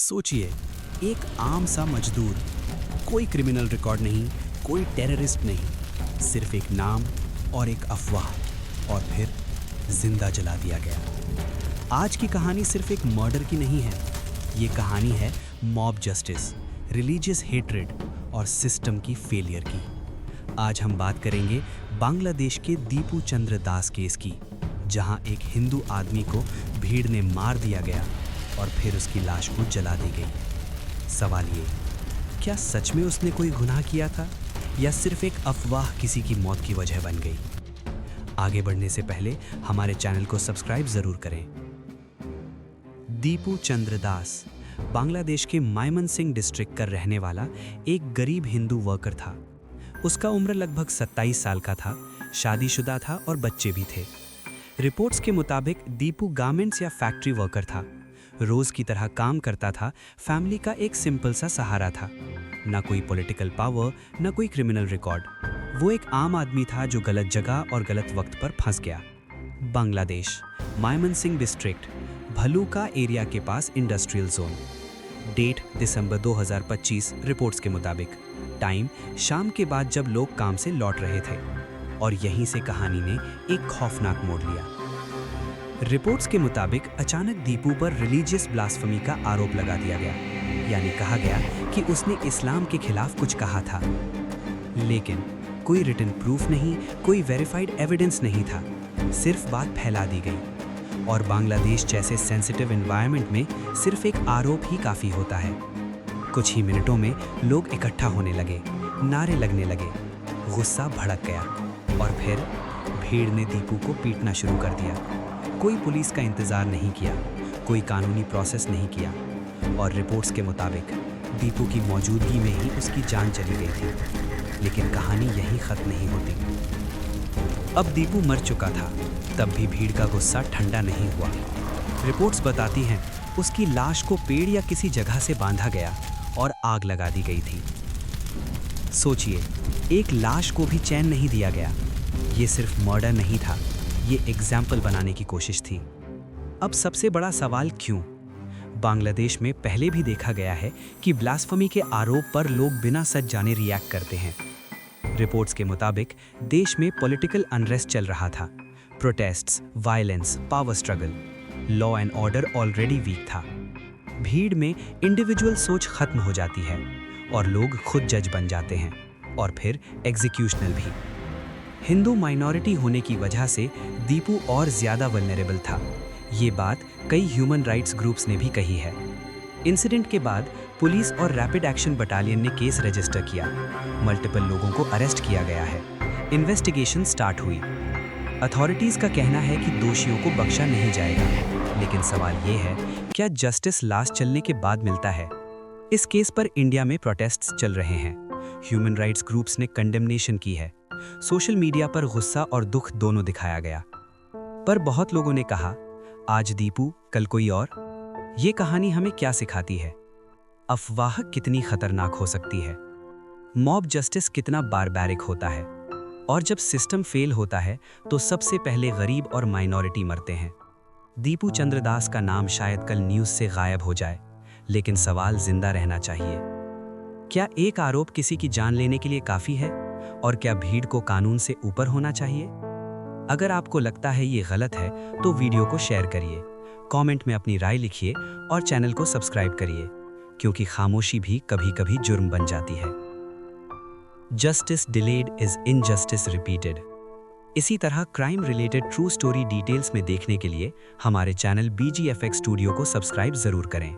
सोचिए, एक आम सा मजदूर, कोई क्रिमिनल रिकॉर्ड नहीं, कोई टेररिस्ट नहीं, सिर्फ एक नाम और एक अफवाह, और फिर जिंदा जला दिया गया। आज की कहानी सिर्फ एक मर्डर की नहीं है, ये कहानी है मॉब जस्टिस, रिलीजियस हेट्रेड और सिस्टम की फेलियर की। आज हम बात करेंगे बांग्लादेश के दीपू चंद्र दास केस की, जहां एक हिंदू आदमी को भीड़ ने मार दिया गया और फिर उसकी लाश को जला दी गई। सवाल ये, क्या सच में उसने कोई गुनाह किया था या सिर्फ एक अफवाह किसी की मौत की वजह बन गई? आगे बढ़ने से पहले हमारे चैनल को सब्सक्राइब जरूर करें। दीपू चंद्र दास बांग्लादेश के मायमनसिंह डिस्ट्रिक्ट का रहने वाला एक गरीब हिंदू वर्कर था। उसका उम्र लगभग 27 साल का था, शादीशुदा था और बच्चे भी थे। रिपोर्ट्स के मुताबिक दीपू गारमेंट्स या फैक्ट्री वर्कर था, रोज की तरह काम करता था, फैमिली का एक सिंपल सा सहारा था। ना कोई पॉलिटिकल पावर, ना कोई क्रिमिनल रिकॉर्ड। वो एक आम आदमी था जो गलत जगह और गलत वक्त पर फंस गया। बांग्लादेश, मायमनसिंह डिस्ट्रिक्ट, भलूका एरिया के पास इंडस्ट्रियल जोन। डेट दिसंबर 2025 रिपोर्ट्स के मुताबिक। टाइम शाम के बाद जब लोग काम से लौट रहे थे। और यहीं से कहानी ने एक खौफनाक मोड़ लिया। रिपोर्ट्स के मुताबिक अचानक दीपू पर रिलीजियस ब्लास्फेमी का आरोप लगा दिया गया, यानी कहा गया कि उसने इस्लाम के खिलाफ कुछ कहा था। लेकिन कोई रिटन प्रूफ नहीं, कोई वेरीफाइड एविडेंस नहीं था, सिर्फ बात फैला दी गई। और बांग्लादेश जैसे सेंसिटिव एनवायरनमेंट में सिर्फ एक आरोप ही काफ़ी होता है। कुछ ही मिनटों में लोग इकट्ठा होने लगे, नारे लगने लगे, गुस्सा भड़क गया और फिर भीड़ ने दीपू को पीटना शुरू कर दिया। कोई पुलिस का इंतज़ार नहीं किया, कोई कानूनी प्रोसेस नहीं किया और रिपोर्ट्स के मुताबिक दीपू की मौजूदगी में ही उसकी जान चली गई थी। लेकिन कहानी यहीं ख़त्म नहीं होती। अब दीपू मर चुका था, तब भी भीड़ का गुस्सा ठंडा नहीं हुआ। रिपोर्ट्स बताती हैं उसकी लाश को पेड़ या किसी जगह से बांधा गया और आग लगा दी गई थी। सोचिए, एक लाश को भी चैन नहीं दिया गया। ये सिर्फ मर्डर नहीं था, ये एग्जाम्पल बनाने की कोशिश थी। अब सबसे बड़ा सवाल, क्यों? बांग्लादेश में पहले भी देखा गया है कि ब्लास्फेमी के आरोप पर लोग बिना सच जाने रिएक्ट करते हैं। रिपोर्ट्स के मुताबिक देश में पॉलिटिकल अनरेस्ट चल रहा था, protests, violence, power struggle, law and order already weak था। भीड़ में इंडिविजुअल सोच खत्म हो जाती है और लोग खुद जज बन जाते हैं और फिर एग्जीक्यूशनल भी। हिंदू माइनॉरिटी होने की वजह से दीपू और ज़्यादा वल्नरेबल था। ये बात कई ह्यूमन राइट्स ग्रुप्स ने भी कही है। इंसिडेंट के बाद पुलिस और रैपिड एक्शन बटालियन ने केस रजिस्टर किया। मल्टीपल लोगों को अरेस्ट किया गया है। इन्वेस्टिगेशन स्टार्ट हुई। अथॉरिटीज़ का कहना है कि दोषियों को बख्शा नहीं जाएगा। लेकिन सवाल ये है, क्या जस्टिस लाश चलने के बाद मिलता है? इस केस पर इंडिया में प्रोटेस्ट्स चल रहे हैं। ह्यूमन राइट्स ग्रुप्स ने कंडेमनेशन की है। सोशल मीडिया पर गुस्सा और दुख दोनों दिखाया गया। पर बहुत लोगों ने कहा, आज दीपू, कल कोई और। ये कहानी हमें क्या सिखाती है? अफवाह कितनी खतरनाक हो सकती है, मॉब जस्टिस कितना बारबैरिक होता है, और जब सिस्टम फेल होता है तो सबसे पहले गरीब और माइनॉरिटी मरते हैं। दीपू चंद्र दास का नाम शायद कल न्यूज़ से गायब हो जाए, लेकिन सवाल जिंदा रहना चाहिए। क्या एक आरोप किसी की जान लेने के लिए काफ़ी है? और क्या भीड़ को कानून से ऊपर होना चाहिए? अगर आपको लगता है ये गलत है तो वीडियो को शेयर करिए, कमेंट में अपनी राय लिखिए और चैनल को सब्सक्राइब करिए, क्योंकि खामोशी भी कभी-कभी जुर्म बन जाती है। Justice delayed is injustice repeated. इसी तरह crime related true story details में देखने के लिए हमारे चैनल BGFX स्टूडियो को सब्सक्राइब जरूर करें।